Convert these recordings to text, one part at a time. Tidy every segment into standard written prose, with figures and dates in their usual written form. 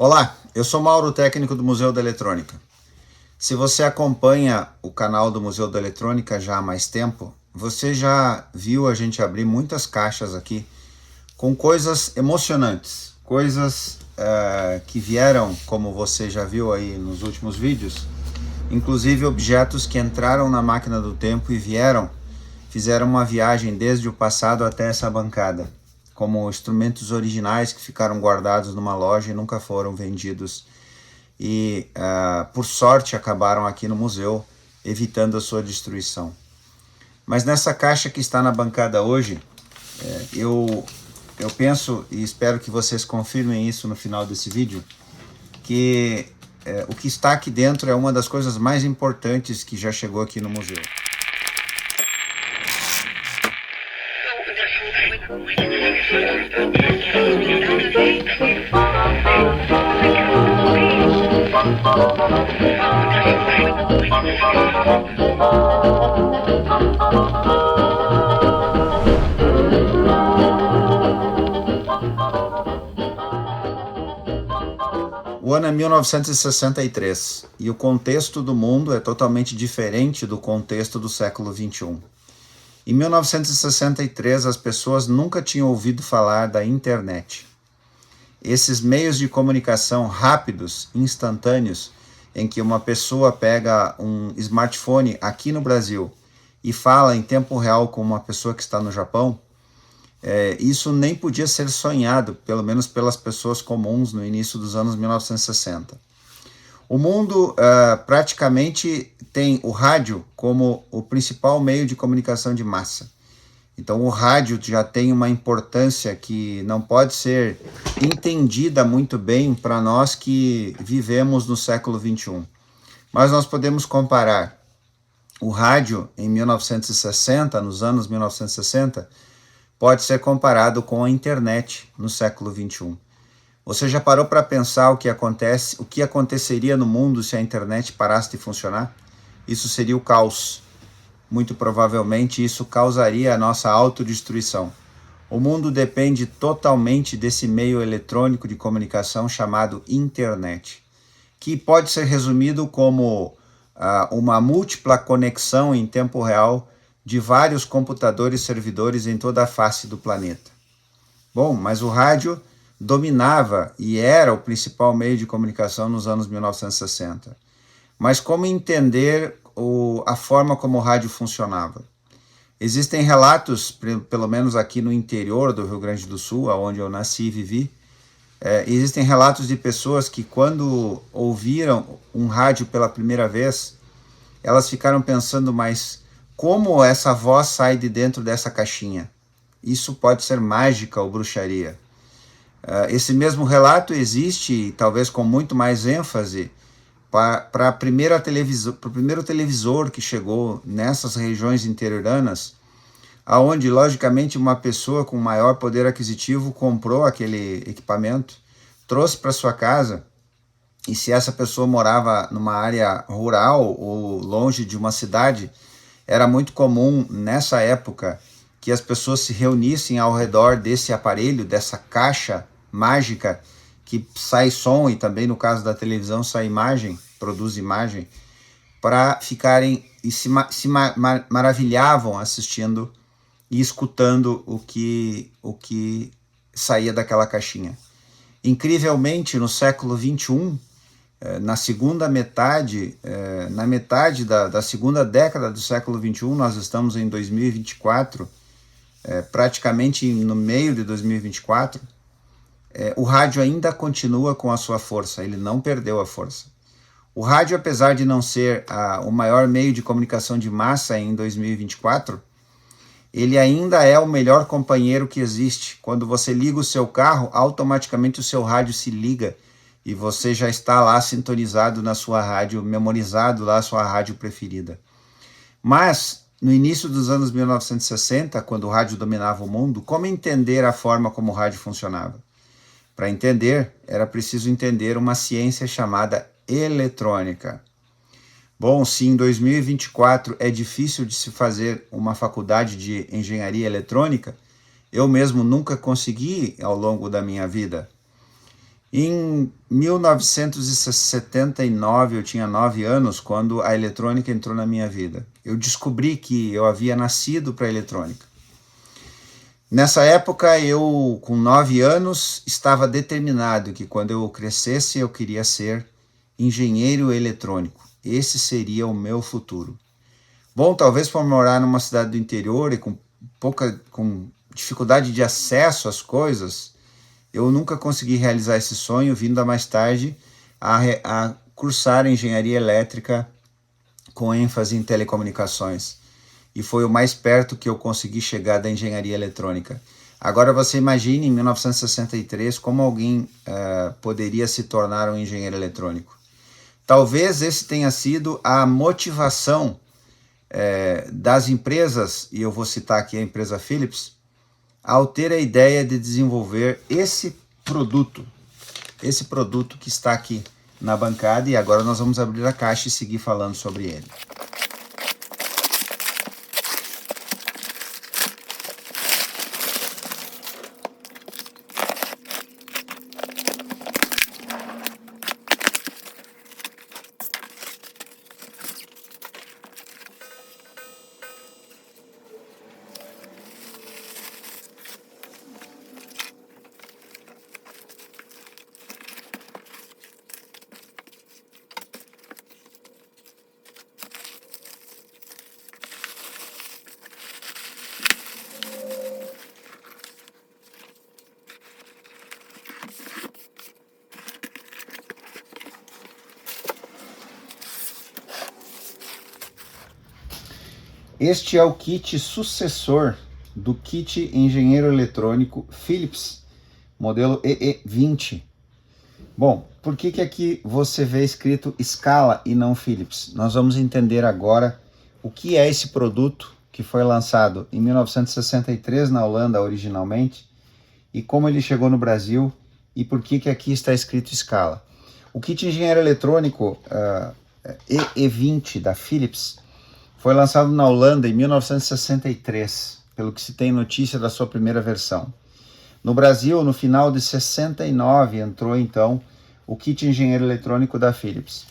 Olá, eu sou Mauro, técnico do Museu da Eletrônica. Se você acompanha o canal do Museu da Eletrônica já há mais tempo, você já viu a gente abrir muitas caixas aqui com coisas emocionantes, coisas que vieram, como você já viu aí nos últimos vídeos, inclusive objetos que entraram na máquina do tempo e fizeram uma viagem desde o passado até essa bancada, como instrumentos originais que ficaram guardados numa loja e nunca foram vendidos e, por sorte, acabaram aqui no museu, evitando a sua destruição. Mas nessa caixa que está na bancada hoje, eu penso e espero que vocês confirmem isso no final desse vídeo, que o que está aqui dentro é uma das coisas mais importantes que já chegou aqui no museu. O ano é 1963 e o contexto do mundo é totalmente diferente do contexto do século 21. Em 1963, as pessoas nunca tinham ouvido falar da internet. Esses meios de comunicação rápidos, instantâneos, em que uma pessoa pega um smartphone aqui no Brasil e fala em tempo real com uma pessoa que está no Japão, isso nem podia ser sonhado, pelo menos pelas pessoas comuns no início dos anos 1960. O mundo praticamente tem o rádio como o principal meio de comunicação de massa. Então o rádio já tem uma importância que não pode ser entendida muito bem para nós que vivemos no século 21. Mas nós podemos comparar o rádio em 1960, nos anos 1960, pode ser comparado com a internet no século 21. Você já parou para pensar o que aconteceria no mundo se a internet parasse de funcionar? Isso seria o caos. Muito provavelmente isso causaria a nossa autodestruição. O mundo depende totalmente desse meio eletrônico de comunicação chamado internet, que pode ser resumido como uma múltipla conexão em tempo real de vários computadores servidores em toda a face do planeta. Bom, mas o rádio dominava e era o principal meio de comunicação nos anos 1960. Mas como entender a forma como o rádio funcionava? Existem relatos, pelo menos aqui no interior do Rio Grande do Sul, onde eu nasci e vivi, existem relatos de pessoas que quando ouviram um rádio pela primeira vez, elas ficaram pensando, mas como essa voz sai de dentro dessa caixinha? Isso pode ser mágica ou bruxaria. Esse mesmo relato existe, talvez com muito mais ênfase, para o primeiro televisor que chegou nessas regiões interioranas, aonde, logicamente, uma pessoa com maior poder aquisitivo comprou aquele equipamento, trouxe para sua casa, e se essa pessoa morava numa área rural ou longe de uma cidade, era muito comum, nessa época, que as pessoas se reunissem ao redor desse aparelho, dessa caixa mágica, que sai som e também, no caso da televisão, sai imagem, produz imagem, para ficarem e se maravilhavam assistindo e escutando o que saía daquela caixinha. Incrivelmente, no século 21, na segunda metade, na metade da segunda década do século 21, nós estamos em 2024, praticamente no meio de 2024, o rádio ainda continua com a sua força, ele não perdeu a força. O rádio, apesar de não ser o maior meio de comunicação de massa em 2024, ele ainda é o melhor companheiro que existe. Quando você liga o seu carro, automaticamente o seu rádio se liga e você já está lá sintonizado na sua rádio, memorizado lá a sua rádio preferida. Mas, no início dos anos 1960, quando o rádio dominava o mundo, como entender a forma como o rádio funcionava? Para entender, era preciso entender uma ciência chamada eletrônica. Bom, se em 2024 é difícil de se fazer uma faculdade de engenharia eletrônica, eu mesmo nunca consegui ao longo da minha vida. Em 1979, eu tinha 9 anos, quando a eletrônica entrou na minha vida. Eu descobri que eu havia nascido para a eletrônica. Nessa época, eu, com 9 anos, estava determinado que quando eu crescesse, eu queria ser engenheiro eletrônico. Esse seria o meu futuro. Bom, talvez por morar numa cidade do interior e com dificuldade de acesso às coisas, eu nunca consegui realizar esse sonho, vindo a mais tarde a cursar engenharia elétrica com ênfase em telecomunicações. E foi o mais perto que eu consegui chegar da engenharia eletrônica. Agora você imagine, em 1963, como alguém poderia se tornar um engenheiro eletrônico. Talvez esse tenha sido a motivação das empresas, e eu vou citar aqui a empresa Philips, ao ter a ideia de desenvolver esse produto que está aqui na bancada, e agora nós vamos abrir a caixa e seguir falando sobre ele. Este é o kit sucessor do kit engenheiro eletrônico Philips, modelo EE20. Bom, por que aqui você vê escrito Scala e não Philips? Nós vamos entender agora o que é esse produto que foi lançado em 1963 na Holanda originalmente, e como ele chegou no Brasil, e por que aqui está escrito Scala. O kit engenheiro eletrônico EE20 da Philips foi lançado na Holanda em 1963, pelo que se tem notícia da sua primeira versão. No Brasil, no final de 69, entrou então o kit engenheiro eletrônico da Philips.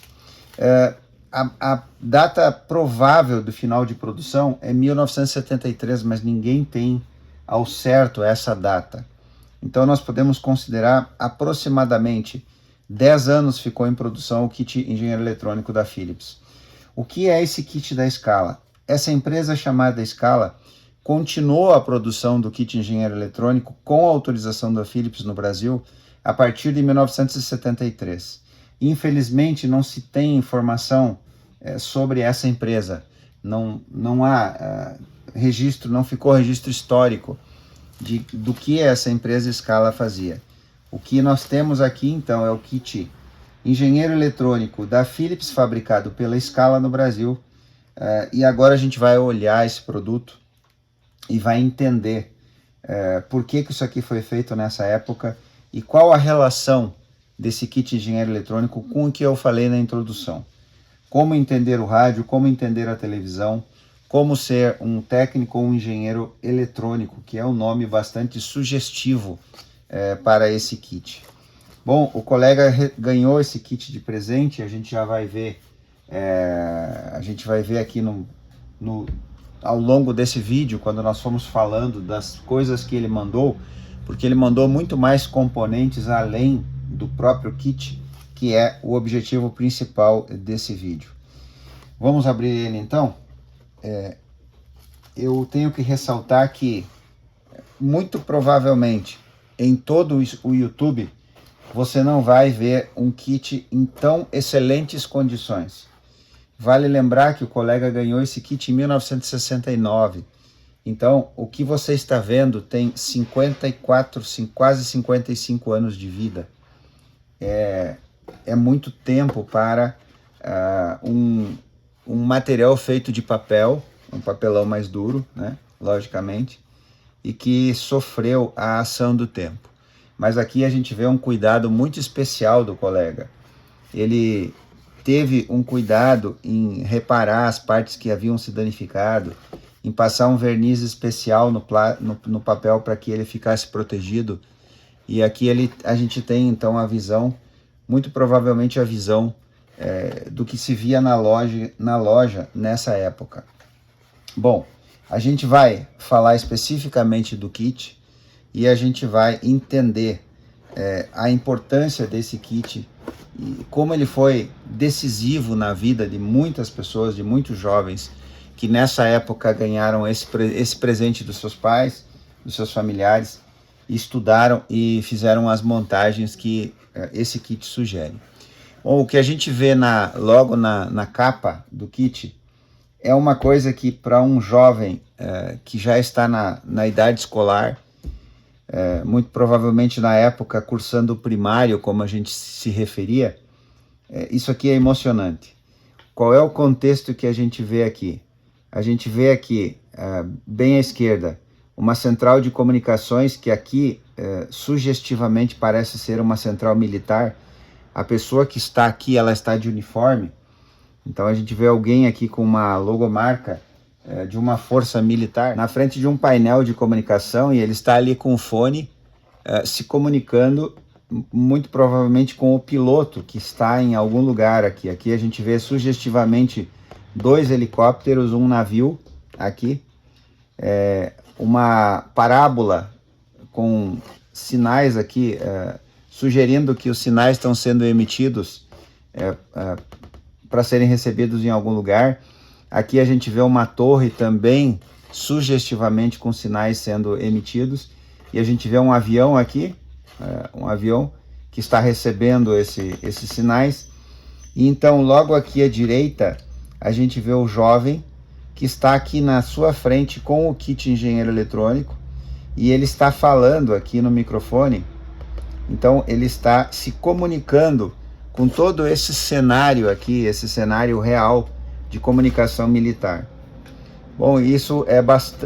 A data provável do final de produção é 1973, mas ninguém tem ao certo essa data. Então nós podemos considerar aproximadamente 10 anos ficou em produção o kit engenheiro eletrônico da Philips. O que é esse kit da Scala? Essa empresa chamada Scala continuou a produção do kit engenheiro eletrônico com a autorização da Philips no Brasil a partir de 1973. Infelizmente não se tem informação sobre essa empresa. Não há registro, não ficou registro histórico do que essa empresa Scala fazia. O que nós temos aqui então é o kit engenheiro eletrônico da Philips, fabricado pela Scala no Brasil, e agora a gente vai olhar esse produto e vai entender por que isso aqui foi feito nessa época e qual a relação desse kit engenheiro eletrônico com o que eu falei na introdução. Como entender o rádio, como entender a televisão, como ser um técnico ou um engenheiro eletrônico, que é um nome bastante sugestivo para esse kit. Bom, o colega ganhou esse kit de presente, a gente já vai ver, aqui ao longo desse vídeo, quando nós formos falando das coisas que ele mandou, porque ele mandou muito mais componentes além do próprio kit, que é o objetivo principal desse vídeo. Vamos abrir ele então? Eu tenho que ressaltar que, muito provavelmente, em todo o YouTube, você não vai ver um kit em tão excelentes condições. Vale lembrar que o colega ganhou esse kit em 1969. Então, o que você está vendo tem 54, quase 55 anos de vida. É muito tempo para um material feito de papel, um papelão mais duro, né? Logicamente, e que sofreu a ação do tempo. Mas aqui a gente vê um cuidado muito especial do colega. Ele teve um cuidado em reparar as partes que haviam se danificado, em passar um verniz especial no papel para que ele ficasse protegido. E aqui a gente tem então a visão, muito provavelmente a visão do que se via na loja nessa época. Bom, a gente vai falar especificamente do kit e a gente vai entender a importância desse kit e como ele foi decisivo na vida de muitas pessoas, de muitos jovens que nessa época ganharam esse presente dos seus pais, dos seus familiares, e estudaram e fizeram as montagens que esse kit sugere. Bom, o que a gente vê logo na capa do kit é uma coisa que para um jovem que já está na idade escolar, muito provavelmente na época cursando o primário, como a gente se referia, isso aqui é emocionante. Qual é o contexto que a gente vê aqui? A gente vê aqui, bem à esquerda, uma central de comunicações que aqui sugestivamente parece ser uma central militar. A pessoa que está aqui, ela está de uniforme. Então a gente vê alguém aqui com uma logomarca de uma força militar na frente de um painel de comunicação e ele está ali com o fone se comunicando muito provavelmente com o piloto que está em algum lugar aqui. Aqui a gente vê sugestivamente 2 helicópteros, um navio aqui, uma parábola com sinais aqui, sugerindo que os sinais estão sendo emitidos para serem recebidos em algum lugar. Aqui a gente vê uma torre também, sugestivamente com sinais sendo emitidos. E a gente vê um avião aqui, um avião que está recebendo esses sinais. E então, logo aqui à direita, a gente vê o jovem que está aqui na sua frente com o kit engenheiro eletrônico. E ele está falando aqui no microfone. Então, ele está se comunicando com todo esse cenário aqui, esse cenário real de comunicação militar. Bom, isso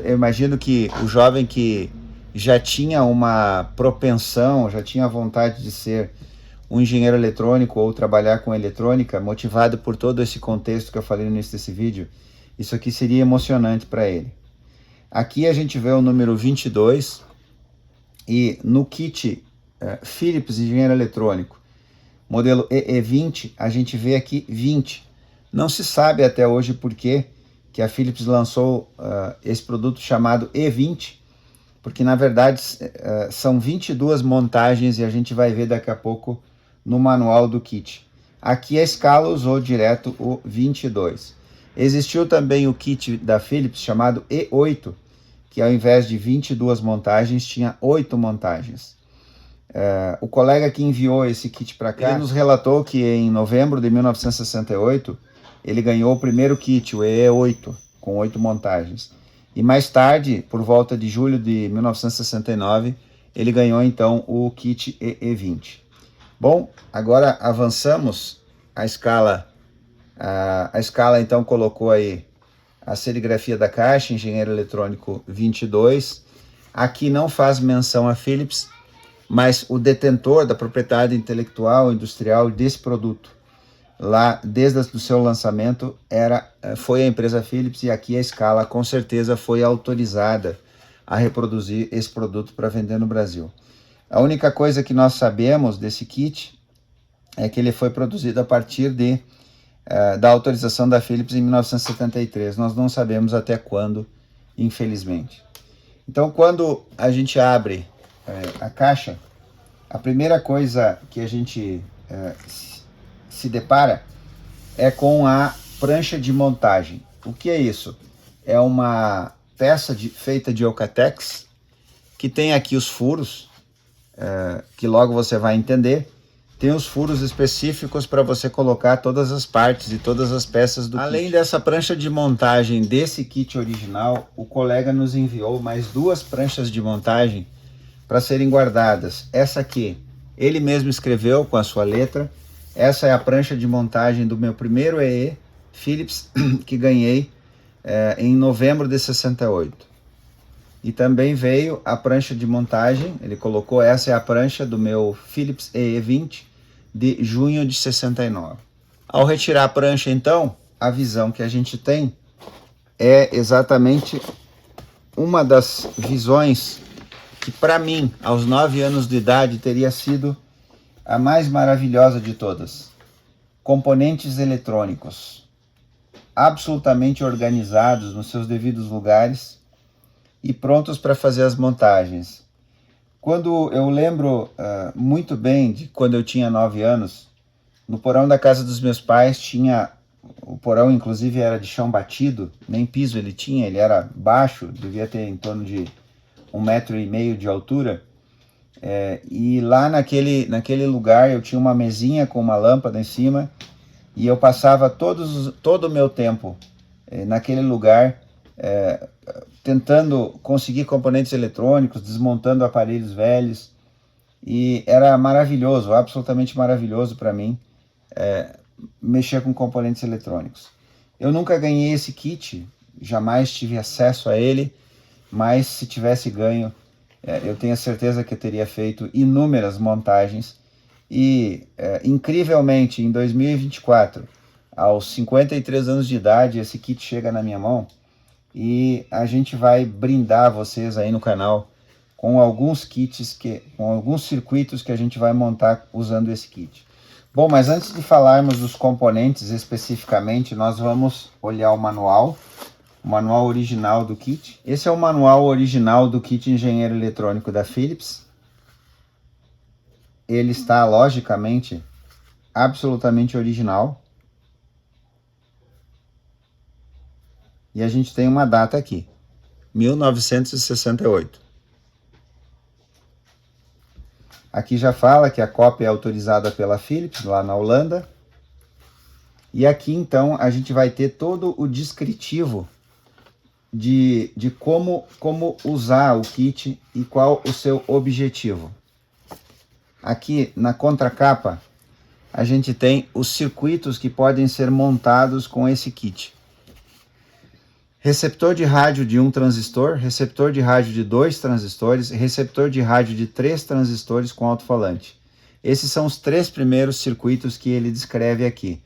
eu imagino que o jovem que já tinha uma propensão, já tinha vontade de ser um engenheiro eletrônico ou trabalhar com eletrônica, motivado por todo esse contexto que eu falei no início desse vídeo, isso aqui seria emocionante para ele. Aqui a gente vê o número 22 e no kit Philips Engenheiro Eletrônico, modelo EE20, a gente vê aqui 20. Não se sabe até hoje por que a Philips lançou esse produto chamado E20, porque na verdade são 22 montagens e a gente vai ver daqui a pouco no manual do kit. Aqui a escala usou direto o 22. Existiu também o kit da Philips chamado E8, que ao invés de 22 montagens tinha 8 montagens. O colega que enviou esse kit para cá, ele nos relatou que em novembro de 1968 ele ganhou o primeiro kit, o EE8, com 8 montagens. E mais tarde, por volta de julho de 1969, ele ganhou então o kit EE20. Bom, agora avançamos a escala. A escala então colocou aí a serigrafia da caixa, engenheiro eletrônico 22. Aqui não faz menção a Philips, mas o detentor da propriedade intelectual industrial desse produto, lá desde o seu lançamento, foi a empresa Philips, e aqui a escala com certeza foi autorizada a reproduzir esse produto para vender no Brasil. A única coisa que nós sabemos desse kit é que ele foi produzido a partir da autorização da Philips em 1973. Nós não sabemos até quando, infelizmente. Então, quando a gente abre a caixa, a primeira coisa que a gente se depara é com a prancha de montagem. O que é isso? É uma peça feita de Eucatex, que tem aqui os furos, que logo você vai entender. Tem os furos específicos para você colocar todas as partes e todas as peças do kit. Além dessa prancha de montagem desse kit original, o colega nos enviou mais 2 pranchas de montagem para serem guardadas. Essa aqui, ele mesmo escreveu com a sua letra. Essa é a prancha de montagem do meu primeiro EE Philips, que ganhei em novembro de 68. E também veio a prancha de montagem, ele colocou, essa é a prancha do meu Philips EE20 de junho de 69. Ao retirar a prancha, então, a visão que a gente tem é exatamente uma das visões que para mim, aos 9 anos de idade, teria sido a mais maravilhosa de todas. Componentes eletrônicos, absolutamente organizados nos seus devidos lugares e prontos para fazer as montagens. Quando eu lembro muito bem de quando eu tinha 9 anos, no porão da casa dos meus pais tinha, o porão inclusive era de chão batido, nem piso ele tinha, ele era baixo, devia ter em torno de 1,5 metro de altura, e lá naquele lugar eu tinha uma mesinha com uma lâmpada em cima, e eu passava todo o meu tempo naquele lugar, tentando conseguir componentes eletrônicos, desmontando aparelhos velhos, e era maravilhoso, absolutamente maravilhoso para mim mexer com componentes eletrônicos. Eu nunca ganhei esse kit, jamais tive acesso a ele, mas se tivesse ganho, eu tenho certeza que eu teria feito inúmeras montagens. E incrivelmente, em 2024, aos 53 anos de idade, esse kit chega na minha mão e a gente vai brindar vocês aí no canal com alguns kits, com alguns circuitos que a gente vai montar usando esse kit. Bom, mas antes de falarmos dos componentes especificamente, nós vamos olhar o manual original do kit. Esse é o manual original do kit engenheiro eletrônico da Philips. Ele está, logicamente, absolutamente original. E a gente tem uma data aqui, 1968. Aqui já fala que a cópia é autorizada pela Philips, lá na Holanda. E aqui, então, a gente vai ter todo o descritivo de como usar o kit e qual o seu objetivo. Aqui na contracapa, a gente tem os circuitos que podem ser montados com esse kit. Receptor de rádio de 1 transistor, receptor de rádio de 2 transistores, receptor de rádio de 3 transistores com alto-falante. Esses são os 3 primeiros circuitos que ele descreve aqui.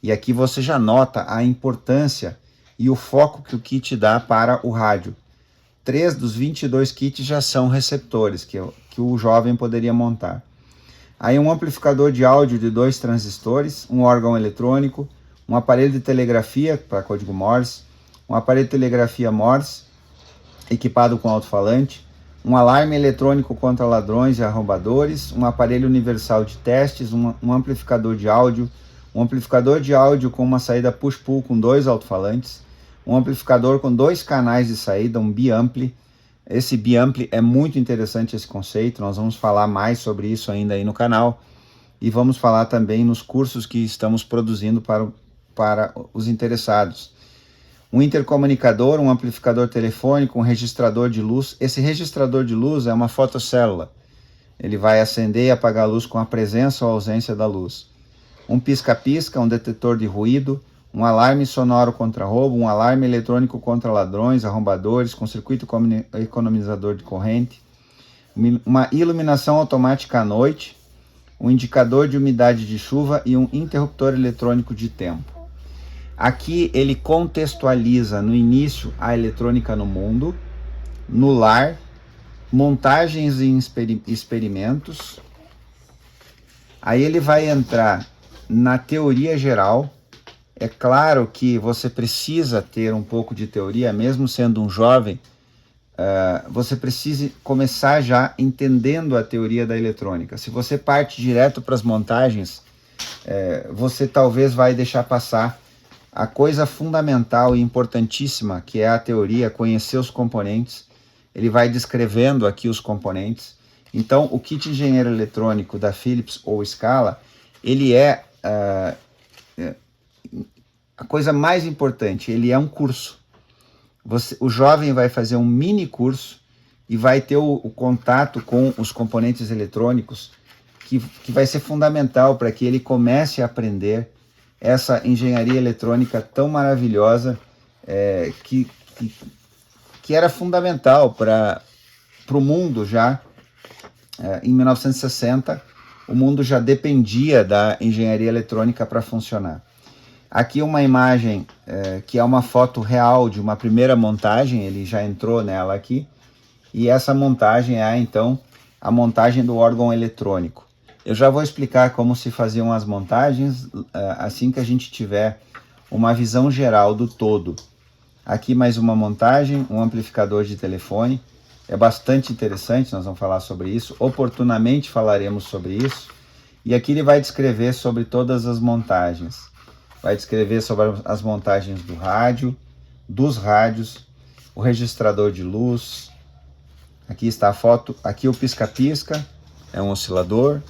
E aqui você já nota a importância e o foco que o kit dá para o rádio. 3 dos 22 kits já são receptores que o jovem poderia montar. Aí um amplificador de áudio de 2 transistores, um órgão eletrônico, um aparelho de telegrafia para código Morse, um aparelho de telegrafia Morse equipado com alto-falante, um alarme eletrônico contra ladrões e arrombadores, um aparelho universal de testes, um amplificador de áudio com uma saída push-pull com 2 alto-falantes, um amplificador com 2 canais de saída, um biampli. Esse biampli é muito interessante, esse conceito, nós vamos falar mais sobre isso ainda aí no canal, e vamos falar também nos cursos que estamos produzindo para os interessados. Um intercomunicador, um amplificador telefônico, um registrador de luz. Esse registrador de luz é uma fotocélula, ele vai acender e apagar a luz com a presença ou ausência da luz. Um pisca-pisca, um detetor de ruído, um alarme sonoro contra roubo, um alarme eletrônico contra ladrões, arrombadores, com circuito economizador de corrente, uma iluminação automática à noite, um indicador de umidade de chuva e um interruptor eletrônico de tempo. Aqui ele contextualiza no início a eletrônica no mundo, no lar, montagens e experimentos. Aí ele vai entrar na teoria geral. É claro que você precisa ter um pouco de teoria, mesmo sendo um jovem, você precisa começar já entendendo a teoria da eletrônica. Se você parte direto para as montagens, você talvez vai deixar passar a coisa fundamental e importantíssima, que é a teoria, conhecer os componentes. Ele vai descrevendo aqui os componentes. Então, o kit engenheiro eletrônico da Philips ou Scala, ele é a coisa mais importante, ele é um curso. O jovem vai fazer um mini curso e vai ter o contato com os componentes eletrônicos, que vai ser fundamental para que ele comece a aprender essa engenharia eletrônica tão maravilhosa, que era fundamental para o mundo já. Em 1960, o mundo já dependia da engenharia eletrônica para funcionar. Aqui uma imagem que é uma foto real de uma primeira montagem, ele já entrou nela aqui, E essa montagem é, então, a montagem do órgão eletrônico. Eu já vou explicar como se faziam as montagens assim que a gente tiver uma visão geral do todo. Aqui mais uma montagem, um amplificador de telefone. É bastante interessante, nós vamos falar sobre isso. Oportunamente falaremos sobre isso. E aqui ele vai descrever sobre todas as montagens. Vai descrever sobre as montagens do rádio, dos rádios, o registrador de luz. Aqui está a foto, aqui o pisca-pisca, é um oscilador.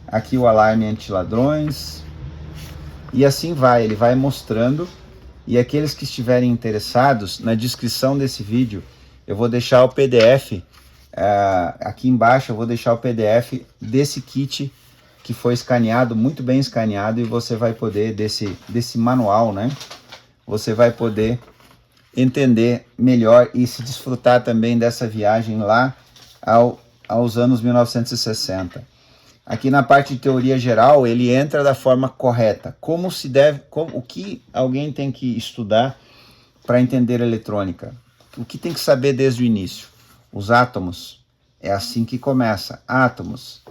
Aqui o alarme anti-ladrões. E assim vai, ele vai mostrando. E aqueles que estiverem interessados, na descrição desse vídeo, eu vou deixar o PDF, aqui embaixo eu vou deixar o PDF desse kit que foi escaneado, muito bem escaneado, e você vai poder, desse manual, né? Você vai poder entender melhor e se desfrutar também dessa viagem lá aos anos 1960. Aqui na parte de teoria geral, ele entra da forma correta. Como se deve, o que alguém tem que estudar para entender eletrônica? O que tem que saber desde o início? Os átomos. É assim que começa. Átomos.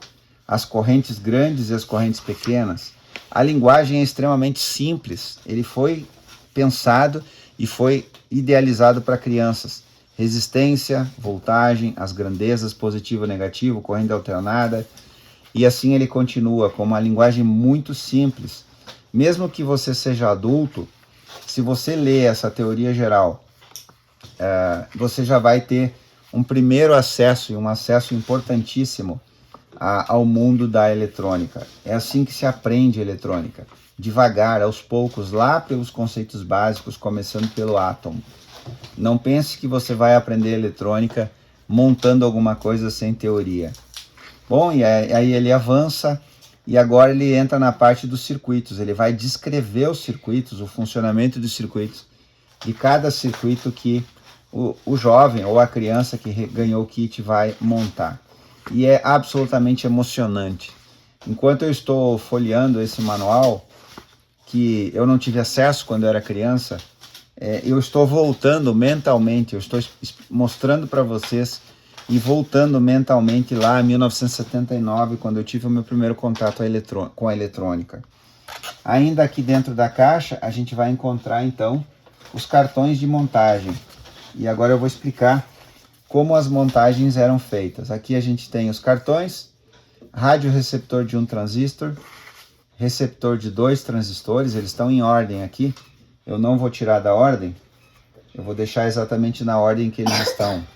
As correntes grandes e as correntes pequenas. A linguagem é extremamente simples. Ele foi pensado e foi idealizado para crianças. Resistência, voltagem, as grandezas, positivo, negativo, corrente alternada. E assim ele continua com uma linguagem muito simples. Mesmo que você seja adulto, se você ler essa teoria geral, você já vai ter um primeiro acesso e um acesso importantíssimo ao mundo da eletrônica. É assim que se aprende eletrônica, devagar, aos poucos, lá pelos conceitos básicos, começando pelo átomo. Não pense que você vai aprender eletrônica montando alguma coisa sem teoria. Bom, e aí ele avança e agora ele entra na parte dos circuitos. Ele vai descrever os circuitos, o funcionamento dos circuitos, de cada circuito que o jovem ou a criança que ganhou o kit vai montar. E é absolutamente emocionante. Enquanto eu estou folheando esse manual, que eu não tive acesso quando eu era criança, eu estou voltando mentalmente, eu estou mostrando para vocês e voltando mentalmente lá em 1979, quando eu tive o meu primeiro contato com a eletrônica. Ainda aqui dentro da caixa, a gente vai encontrar então os cartões de montagem. E agora eu vou explicar como as montagens eram feitas. Aqui a gente tem os cartões, rádio receptor de 1 transistor, receptor de 2 transistores, eles estão em ordem aqui. Eu não vou tirar da ordem, eu vou deixar exatamente na ordem que eles estão.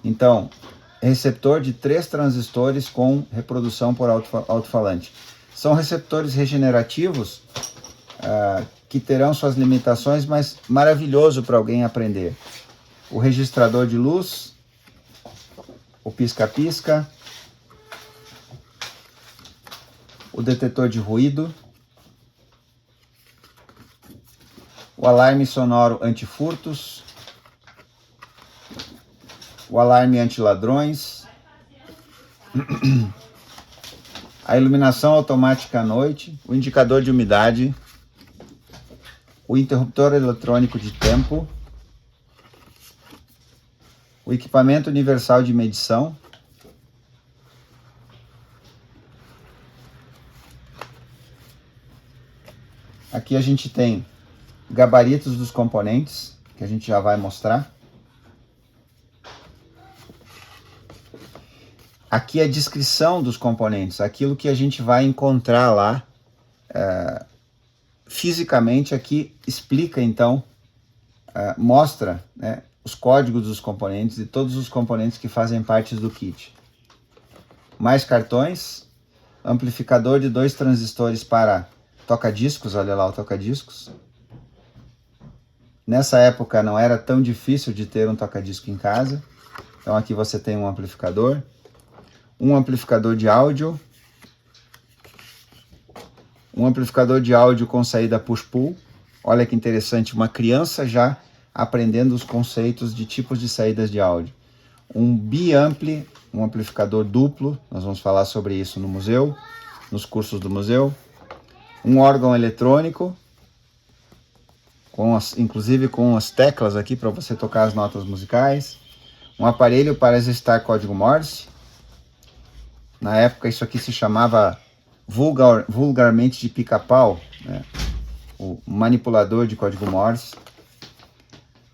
Então, receptor de 3 transistores com reprodução por alto-falante. São receptores regenerativos que terão suas limitações, mas maravilhoso para alguém aprender. O registrador de luz, o pisca-pisca, o detetor de ruído, o alarme sonoro antifurtos, o alarme anti-ladrões, a iluminação automática à noite, o indicador de umidade, o interruptor eletrônico de tempo, o equipamento universal de medição, aqui a gente tem gabaritos dos componentes, que a gente já vai mostrar. Aqui a descrição dos componentes, aquilo que a gente vai encontrar lá fisicamente. Aqui explica então, mostra, né, os códigos dos componentes e todos os componentes que fazem parte do kit. Mais cartões, amplificador de 2 transistores para toca-discos, olha lá o toca-discos. Nessa época não era tão difícil de ter um toca-disco em casa, então aqui você tem um amplificador de áudio, um amplificador de áudio com saída push-pull. Olha que interessante, uma criança já aprendendo os conceitos de tipos de saídas de áudio. Um bi-ampli, um amplificador duplo, nós vamos falar sobre isso no museu, nos cursos do museu. Um órgão eletrônico, inclusive com as teclas aqui para você tocar as notas musicais. um aparelho para exercitar código Morse. Na época isso aqui se chamava vulgarmente de pica-pau, né? O manipulador de código Morse.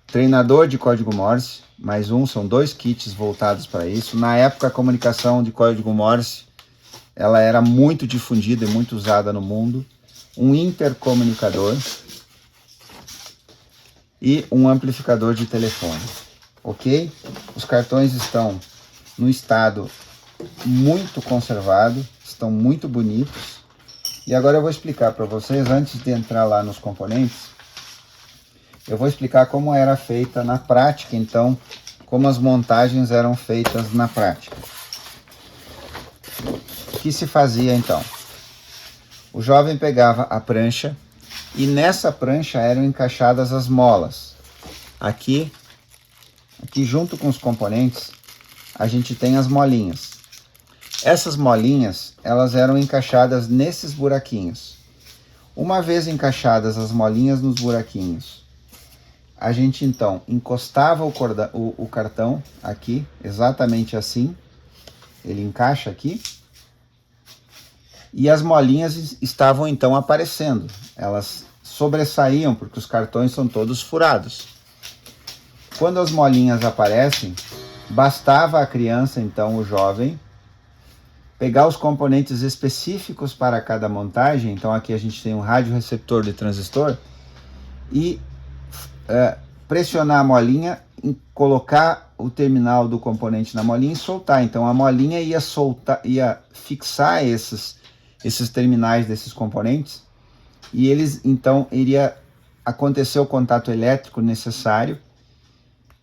Treinador de código Morse, mais um, são 2 kits voltados para isso. Na época a comunicação de código Morse, ela era muito difundida e muito usada no mundo. Um intercomunicador e um amplificador de telefone, ok? Os cartões estão no estado muito conservado, estão muito bonitos. E agora eu vou explicar para vocês, antes de entrar lá nos componentes, eu vou explicar como era feita na prática, então, como as montagens eram feitas na prática. O que se fazia então? O jovem pegava a prancha e nessa prancha eram encaixadas as molas. Aqui junto com os componentes, a gente tem as molinhas. Essas molinhas, elas eram encaixadas nesses buraquinhos. Uma vez encaixadas as molinhas nos buraquinhos, a gente então encostava o cartão aqui, exatamente assim. Ele encaixa aqui. E as molinhas estavam então aparecendo. Elas sobressaíam porque os cartões são todos furados. Quando as molinhas aparecem, bastava a criança, então o jovem, pegar os componentes específicos para cada montagem. Então aqui a gente tem um radioreceptor de transistor e pressionar a molinha, colocar o terminal do componente na molinha e soltar. Então a molinha ia fixar esses terminais desses componentes e eles então iria acontecer o contato elétrico necessário.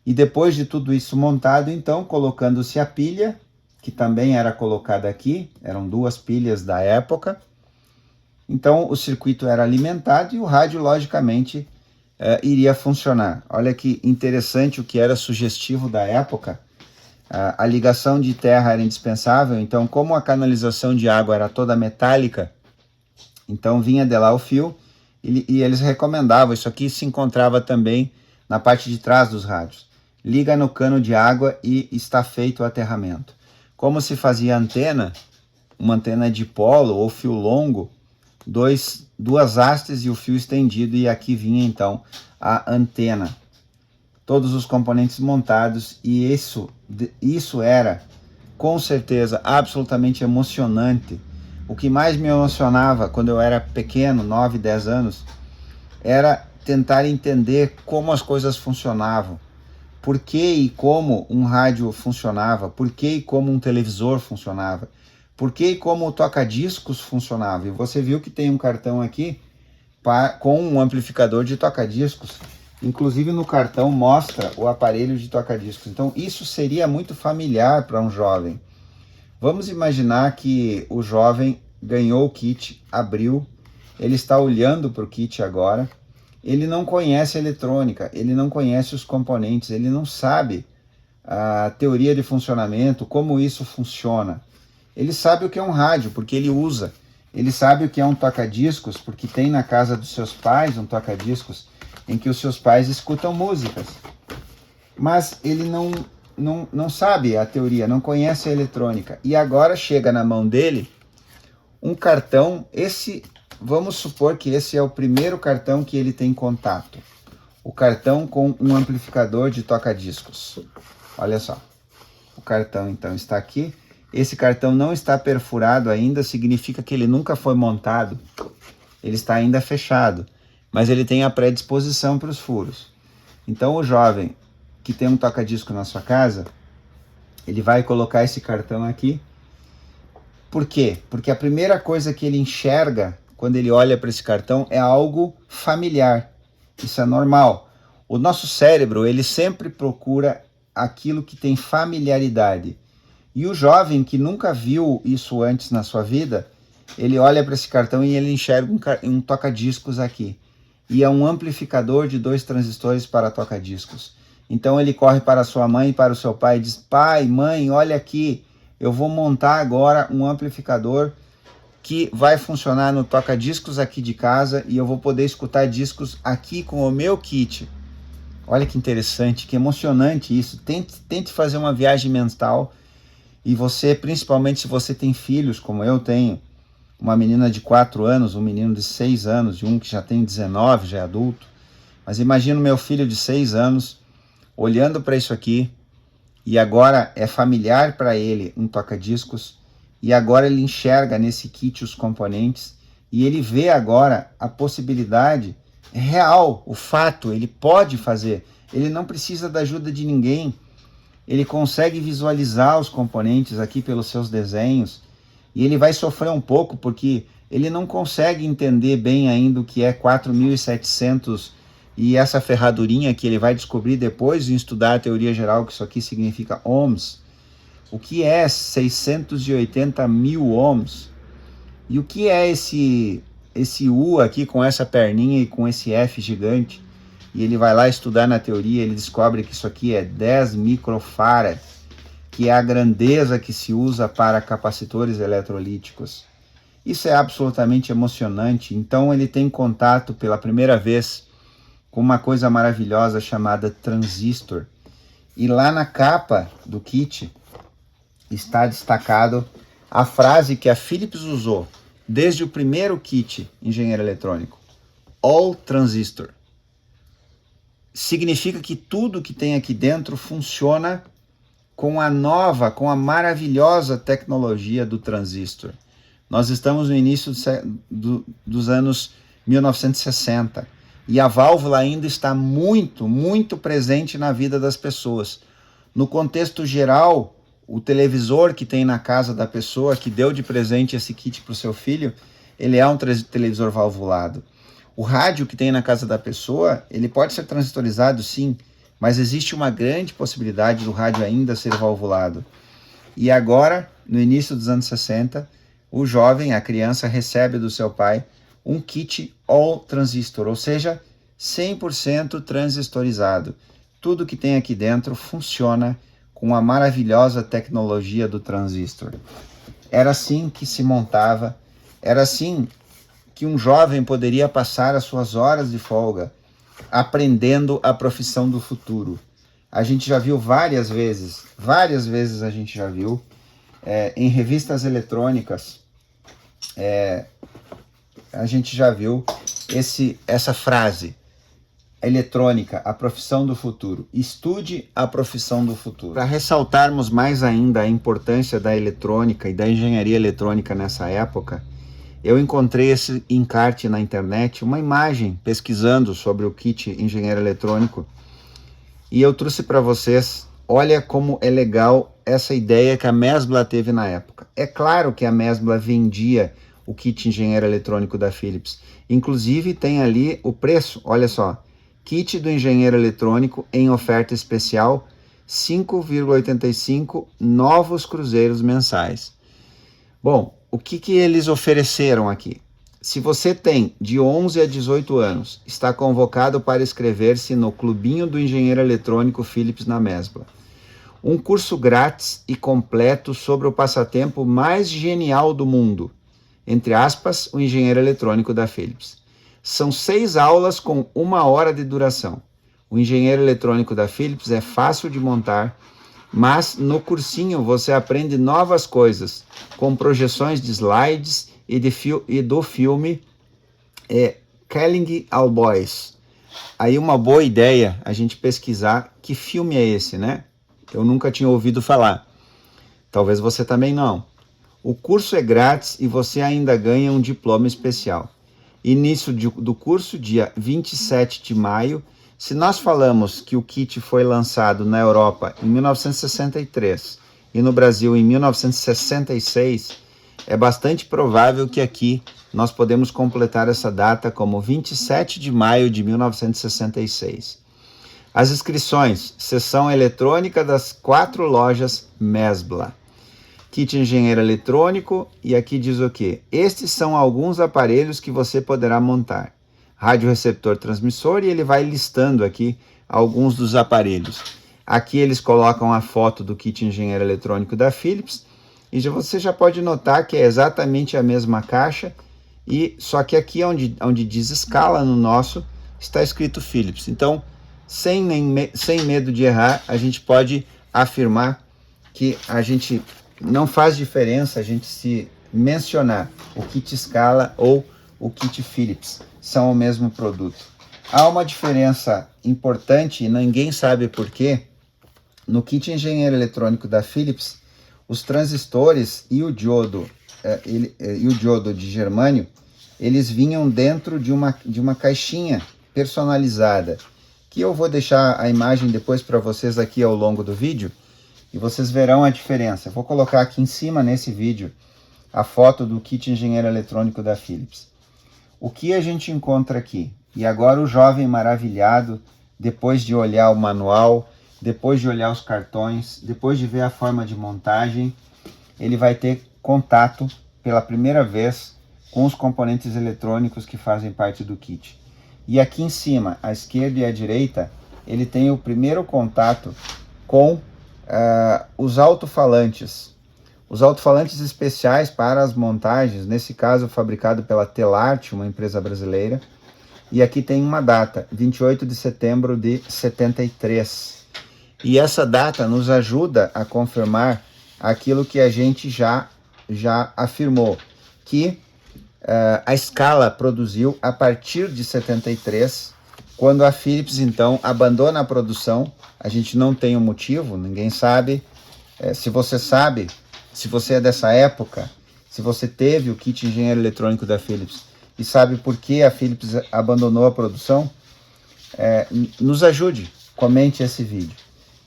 E depois de tudo isso montado, então colocando-se a pilha, que também era colocada aqui, eram 2 pilhas da época. Então o circuito era alimentado e o rádio logicamente iria funcionar. Olha que interessante, o que era sugestivo da época. A ligação de terra era indispensável, então como a canalização de água era toda metálica, então vinha de lá o fio e eles recomendavam, isso aqui se encontrava também na parte de trás dos rádios. Liga no cano de água e está feito o aterramento. Como se fazia antena, uma antena de polo ou fio longo, 2 hastes e o fio estendido, e aqui vinha então a antena. Todos os componentes montados, e isso era com certeza absolutamente emocionante. O que mais me emocionava quando eu era pequeno, 9, 10 anos, era tentar entender como as coisas funcionavam. Por que e como um rádio funcionava, por que e como um televisor funcionava, por que e como o toca-discos funcionava. E você viu que tem um cartão aqui com um amplificador de toca-discos. Inclusive no cartão mostra o aparelho de toca-discos. Então isso seria muito familiar para um jovem. Vamos imaginar que o jovem ganhou o kit, abriu, ele está olhando para o kit agora. Ele não conhece a eletrônica, ele não conhece os componentes, ele não sabe a teoria de funcionamento, como isso funciona. Ele sabe o que é um rádio, porque ele usa. Ele sabe o que é um toca-discos, porque tem na casa dos seus pais um toca-discos em que os seus pais escutam músicas. Mas ele não sabe a teoria, não conhece a eletrônica. E agora chega na mão dele um cartão, vamos supor que esse é o primeiro cartão que ele tem contato. O cartão com um amplificador de toca-discos. Olha só. O cartão então está aqui. Esse cartão não está perfurado ainda, significa que ele nunca foi montado. Ele está ainda fechado, mas ele tem a predisposição para os furos. Então o jovem que tem um toca-disco na sua casa, ele vai colocar esse cartão aqui. Por quê? Porque a primeira coisa que ele enxerga quando ele olha para esse cartão é algo familiar. Isso é normal. O nosso cérebro, ele sempre procura aquilo que tem familiaridade. E o jovem que nunca viu isso antes na sua vida, ele olha para esse cartão e ele enxerga um toca-discos aqui. E é um amplificador de 2 transistores para toca-discos. Então ele corre para sua mãe e para o seu pai e diz: pai, mãe, olha aqui, eu vou montar agora um amplificador que vai funcionar no toca-discos aqui de casa e eu vou poder escutar discos aqui com o meu kit. Olha que interessante, que emocionante isso. Tente fazer uma viagem mental e você, principalmente se você tem filhos, como eu tenho, uma menina de 4 anos, um menino de 6 anos e um que já tem 19, já é adulto. Mas imagina o meu filho de 6 anos olhando para isso aqui e agora é familiar para ele um toca-discos e agora ele enxerga nesse kit os componentes e ele vê agora a possibilidade real, o fato, ele pode fazer, ele não precisa da ajuda de ninguém, ele consegue visualizar os componentes aqui pelos seus desenhos e ele vai sofrer um pouco porque ele não consegue entender bem ainda o que é 4.700 e essa ferradurinha que ele vai descobrir depois de estudar a teoria geral, que isso aqui significa ohms. O que é 680 mil ohms? E o que é esse U aqui com essa perninha e com esse F gigante? E ele vai lá estudar na teoria, ele descobre que isso aqui é 10 microfarad, que é a grandeza que se usa para capacitores eletrolíticos. Isso é absolutamente emocionante. Então ele tem contato pela primeira vez com uma coisa maravilhosa chamada transistor. E lá na capa do kit está destacado a frase que a Philips usou desde o primeiro kit engenheiro eletrônico: All Transistor. Significa que tudo que tem aqui dentro funciona com a maravilhosa tecnologia do transistor. Nós estamos no início dos anos 1960 e a válvula ainda está muito, muito presente na vida das pessoas. No contexto geral, o televisor que tem na casa da pessoa que deu de presente esse kit para o seu filho, ele é um televisor valvulado. O rádio que tem na casa da pessoa, ele pode ser transistorizado, sim, mas existe uma grande possibilidade do rádio ainda ser valvulado. E agora, no início dos anos 60, o jovem, a criança, recebe do seu pai um kit all transistor, ou seja, 100% transistorizado. Tudo que tem aqui dentro funciona com a maravilhosa tecnologia do transistor. Era assim que se montava, era assim que um jovem poderia passar as suas horas de folga aprendendo a profissão do futuro. A gente já viu várias vezes a gente já viu em revistas eletrônicas, a gente já viu essa frase: eletrônica, a profissão do futuro. Estude a profissão do futuro. Para ressaltarmos mais ainda a importância da eletrônica e da engenharia eletrônica nessa época, eu encontrei esse encarte na internet, uma imagem pesquisando sobre o kit engenheiro eletrônico, e eu trouxe para vocês. Olha como é legal essa ideia que a Mesbla teve na época. É claro que a Mesbla vendia o kit engenheiro eletrônico da Philips. Inclusive tem ali o preço, olha só. Kit do engenheiro eletrônico em oferta especial, 5,85 novos cruzeiros mensais. Bom, o que eles ofereceram aqui? Se você tem de 11 a 18 anos, está convocado para inscrever-se no Clubinho do Engenheiro Eletrônico Philips na Mesbla. Um curso grátis e completo sobre o passatempo mais genial do mundo. Entre aspas, o engenheiro eletrônico da Philips. São 6 aulas com 1 hora de duração. O engenheiro eletrônico da Philips é fácil de montar, mas no cursinho você aprende novas coisas, com projeções de slides e do filme Killing All Boys. Aí uma boa ideia a gente pesquisar que filme é esse, né? Eu nunca tinha ouvido falar. Talvez você também não. O curso é grátis e você ainda ganha um diploma especial. Início do curso, dia 27 de maio. Se nós falamos que o kit foi lançado na Europa em 1963 e no Brasil em 1966, é bastante provável que aqui nós podemos completar essa data como 27 de maio de 1966. As inscrições, sessão eletrônica das 4 lojas Mesbla. Kit engenheiro eletrônico, e aqui diz o quê? Estes são alguns aparelhos que você poderá montar. Rádio receptor transmissor, e ele vai listando aqui alguns dos aparelhos. Aqui eles colocam a foto do kit engenheiro eletrônico da Philips, e você já pode notar que é exatamente a mesma caixa, e só que aqui onde diz escala no nosso, está escrito Philips. Então, sem medo de errar, a gente pode afirmar que a gente não faz diferença a gente se mencionar o kit Scala ou o kit Philips, são o mesmo produto. Há uma diferença importante e ninguém sabe por quê. No kit engenheiro eletrônico da Philips, os transistores e o diodo de germânio, eles vinham dentro de uma caixinha personalizada, que eu vou deixar a imagem depois para vocês aqui ao longo do vídeo, e vocês verão a diferença. Eu vou colocar aqui em cima nesse vídeo a foto do kit engenheiro eletrônico da Philips. O que a gente encontra aqui? E agora o jovem maravilhado, depois de olhar o manual, depois de olhar os cartões, depois de ver a forma de montagem, ele vai ter contato pela primeira vez com os componentes eletrônicos que fazem parte do kit. E aqui em cima, à esquerda e à direita, ele tem o primeiro contato com os alto-falantes. Os alto-falantes especiais para as montagens, nesse caso fabricado pela Telart, uma empresa brasileira. E aqui tem uma data, 28 de setembro de 73. E essa data nos ajuda a confirmar aquilo que a gente já afirmou, que a Scala produziu a partir de 73, quando a Philips então abandona a produção. A gente não tem um motivo, ninguém sabe. Se você sabe, se você é dessa época, se você teve o kit engenheiro eletrônico da Philips e sabe por que a Philips abandonou a produção, nos ajude, comente esse vídeo.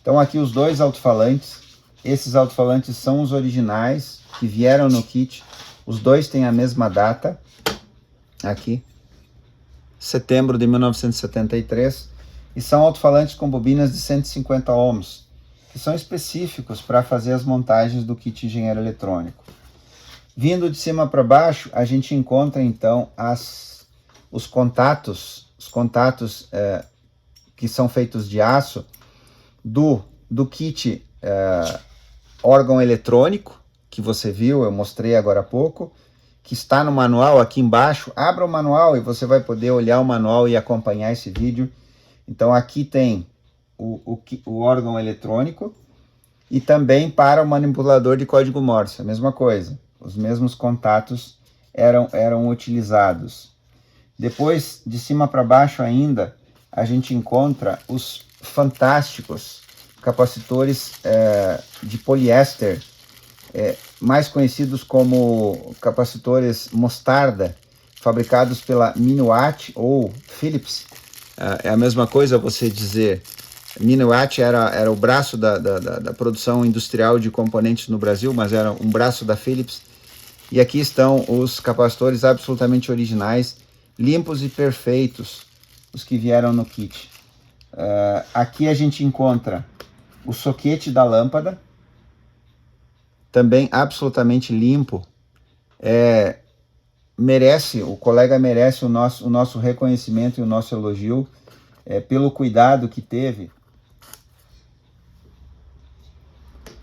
Então aqui os dois alto-falantes, esses alto-falantes são os originais que vieram no kit, os dois têm a mesma data, aqui, setembro de 1973, e são alto-falantes com bobinas de 150 ohms, que são específicos para fazer as montagens do kit engenheiro eletrônico. Vindo de cima para baixo, a gente encontra então os contatos que são feitos de aço do kit órgão eletrônico, que você viu, eu mostrei agora há pouco, que está no manual aqui embaixo. Abra o manual e você vai poder olhar o manual e acompanhar esse vídeo. Então aqui tem o órgão eletrônico e também para o manipulador de código Morse, a mesma coisa. Os mesmos contatos eram utilizados. Depois, de cima para baixo ainda, a gente encontra os fantásticos capacitores de poliéster, mais conhecidos como capacitores mostarda, fabricados pela Minuat ou Philips. É a mesma coisa você dizer, Minuat era o braço da produção industrial de componentes no Brasil, mas era um braço da Philips. E aqui estão os capacitores absolutamente originais, limpos e perfeitos, os que vieram no kit. Aqui a gente encontra o soquete da lâmpada, também absolutamente limpo. O colega merece o nosso reconhecimento e o nosso elogio pelo cuidado que teve.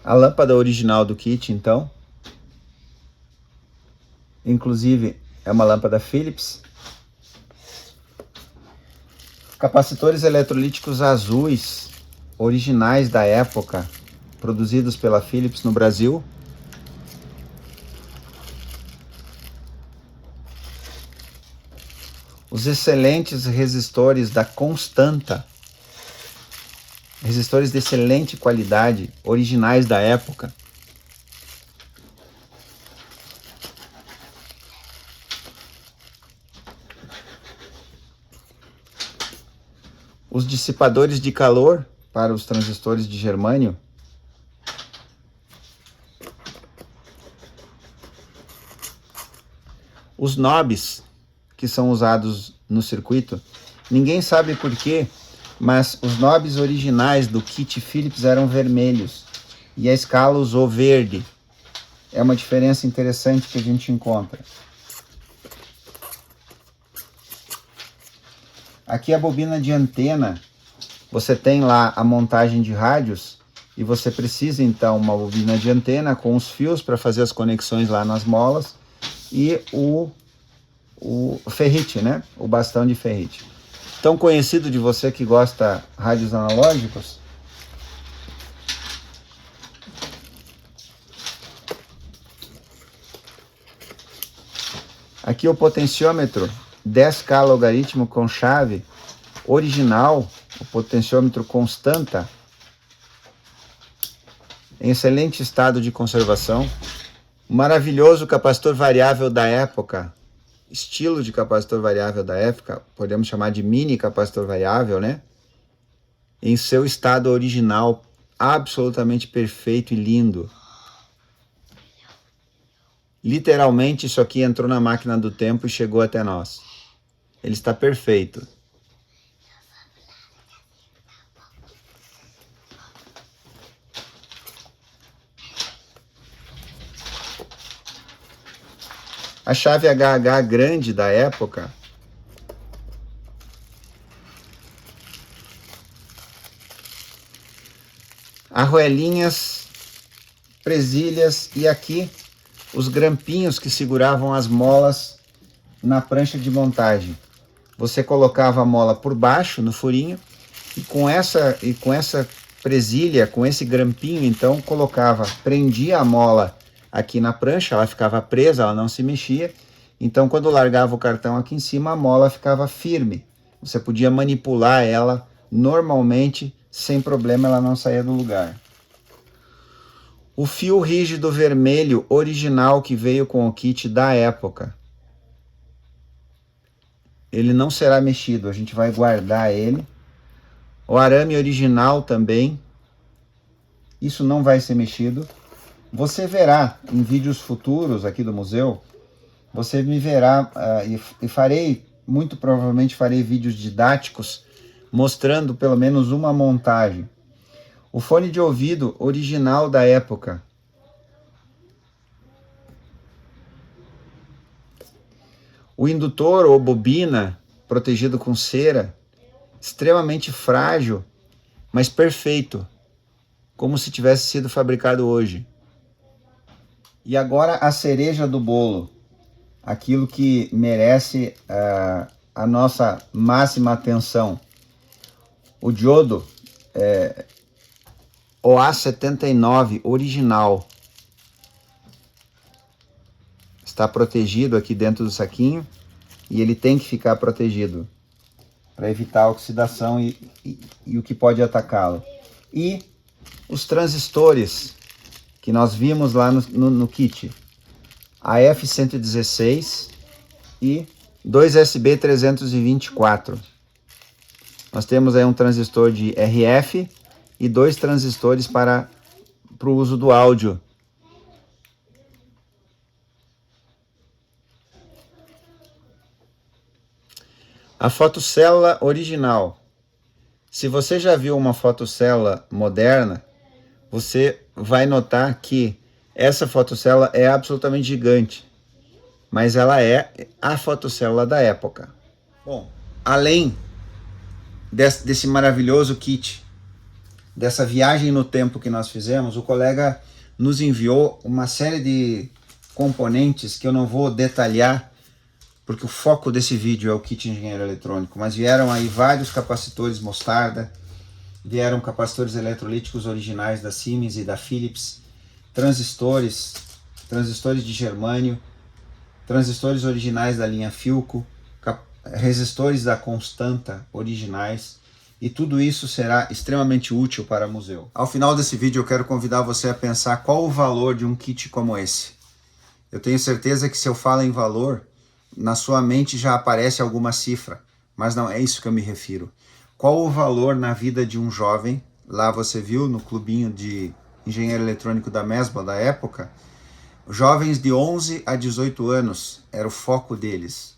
A lâmpada original do kit, então, inclusive é uma lâmpada Philips. Capacitores eletrolíticos azuis, originais da época, produzidos pela Philips no Brasil. Os excelentes resistores da Constanta, resistores de excelente qualidade, originais da época. Os dissipadores de calor para os transistores de germânio. Os knobs que são usados no circuito. Ninguém sabe por quê, mas os knobs originais do kit Philips eram vermelhos e a Scala usou verde. É uma diferença interessante que a gente encontra. Aqui a bobina de antena, você tem lá a montagem de rádios e você precisa então uma bobina de antena com os fios para fazer as conexões lá nas molas e o ferrite, né? O bastão de ferrite. tão conhecido de você que gosta de rádios analógicos. Aqui o potenciômetro 10K logaritmo com chave original, o potenciômetro constanta, em excelente estado de conservação. Maravilhoso capacitor variável da época, estilo de capacitor variável da época, podemos chamar de mini capacitor variável, né? Em seu estado original, absolutamente perfeito e lindo. Literalmente isso aqui entrou na máquina do tempo e chegou até nós. Ele está perfeito. A chave HH grande da época arruelinhas, presilhas e aqui os grampinhos que seguravam as molas na prancha de montagem. Você colocava a mola por baixo no furinho e com essa presilha, com esse grampinho, então prendia a mola aqui na prancha, ela ficava presa, ela não se mexia. Então quando largava o cartão aqui em cima, a mola ficava firme. Você podia manipular ela normalmente, sem problema, ela não saía do lugar. O fio rígido vermelho original que veio com o kit da época. Ele não será mexido, a gente vai guardar ele. O arame original também. Isso não vai ser mexido. Você verá em vídeos futuros aqui do museu, você me verá muito provavelmente farei vídeos didáticos mostrando pelo menos uma montagem. O fone de ouvido original da época. O indutor ou bobina protegido com cera, extremamente frágil, mas perfeito, como se tivesse sido fabricado hoje. E agora a cereja do bolo, aquilo que merece a nossa máxima atenção. O diodo OA79 original está protegido aqui dentro do saquinho e ele tem que ficar protegido para evitar a oxidação e o que pode atacá-lo. E os transistores que nós vimos lá no kit, a F116 e 2 SB324. Nós temos aí um transistor de RF e 2 transistores para o uso do áudio. A fotocélula original. Se você já viu uma fotocélula moderna, você vai notar que essa fotocélula é absolutamente gigante, mas ela é a fotocélula da época. Bom, além desse maravilhoso kit, dessa viagem no tempo que nós fizemos, o colega nos enviou uma série de componentes que eu não vou detalhar, porque o foco desse vídeo é o kit engenheiro eletrônico, mas vieram aí vários capacitores mostarda, vieram capacitores eletrolíticos originais da Siemens e da Philips, transistores de germânio, transistores originais da linha Philco, resistores da Constanta originais, e tudo isso será extremamente útil para o museu. Ao final desse vídeo eu quero convidar você a pensar qual o valor de um kit como esse. Eu tenho certeza que se eu falo em valor, na sua mente já aparece alguma cifra, mas não é isso que eu me refiro. Qual o valor na vida de um jovem? Lá você viu no clubinho de engenheiro eletrônico da Mesbla da época, jovens de 11 a 18 anos, era o foco deles.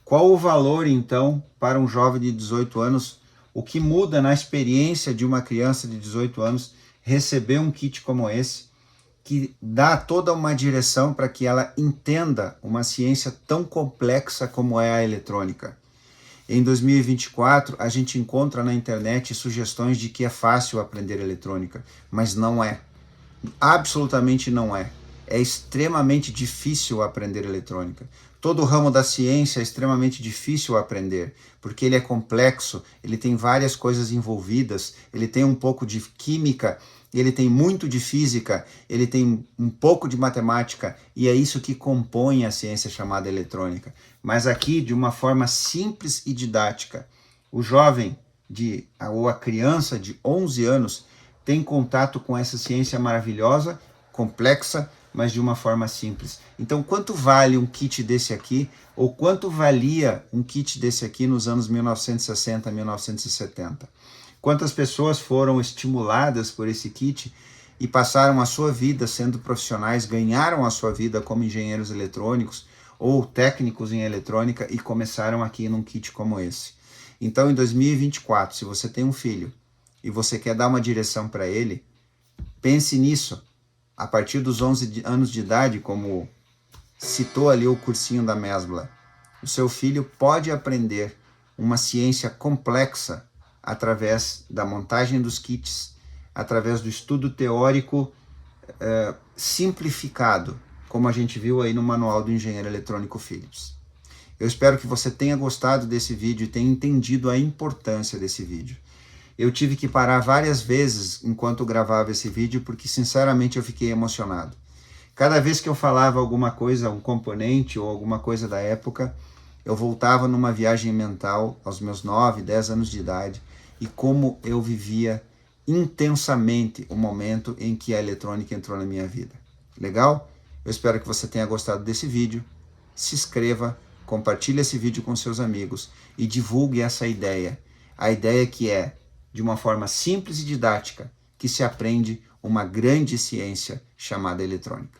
Qual o valor então para um jovem de 18 anos? O que muda na experiência de uma criança de 18 anos receber um kit como esse, que dá toda uma direção para que ela entenda uma ciência tão complexa como é a eletrônica. Em 2024, a gente encontra na internet sugestões de que é fácil aprender eletrônica, mas não é. Absolutamente não é. É extremamente difícil aprender eletrônica. Todo o ramo da ciência é extremamente difícil aprender, porque ele é complexo, ele tem várias coisas envolvidas, ele tem um pouco de química, ele tem muito de física, ele tem um pouco de matemática, e é isso que compõe a ciência chamada eletrônica. Mas aqui, de uma forma simples e didática, o jovem ou a criança de 11 anos tem contato com essa ciência maravilhosa, complexa, mas de uma forma simples. Então, quanto vale um kit desse aqui, ou quanto valia um kit desse aqui nos anos 1960, 1970? Quantas pessoas foram estimuladas por esse kit e passaram a sua vida sendo profissionais, ganharam a sua vida como engenheiros eletrônicos ou técnicos em eletrônica e começaram aqui num kit como esse? Então, em 2024, se você tem um filho e você quer dar uma direção para ele, pense nisso. A partir dos 11 anos de idade, como citou ali o cursinho da Mesbla, o seu filho pode aprender uma ciência complexa através da montagem dos kits, através do estudo teórico simplificado, como a gente viu aí no manual do engenheiro eletrônico Philips. Eu espero que você tenha gostado desse vídeo e tenha entendido a importância desse vídeo. Eu tive que parar várias vezes enquanto gravava esse vídeo, porque sinceramente eu fiquei emocionado. Cada vez que eu falava alguma coisa, um componente ou alguma coisa da época, eu voltava numa viagem mental aos meus 9, 10 anos de idade e como eu vivia intensamente o momento em que a eletrônica entrou na minha vida. Legal? Eu espero que você tenha gostado desse vídeo. Se inscreva, compartilhe esse vídeo com seus amigos e divulgue essa ideia. A ideia que é, de uma forma simples e didática, que se aprende uma grande ciência chamada eletrônica.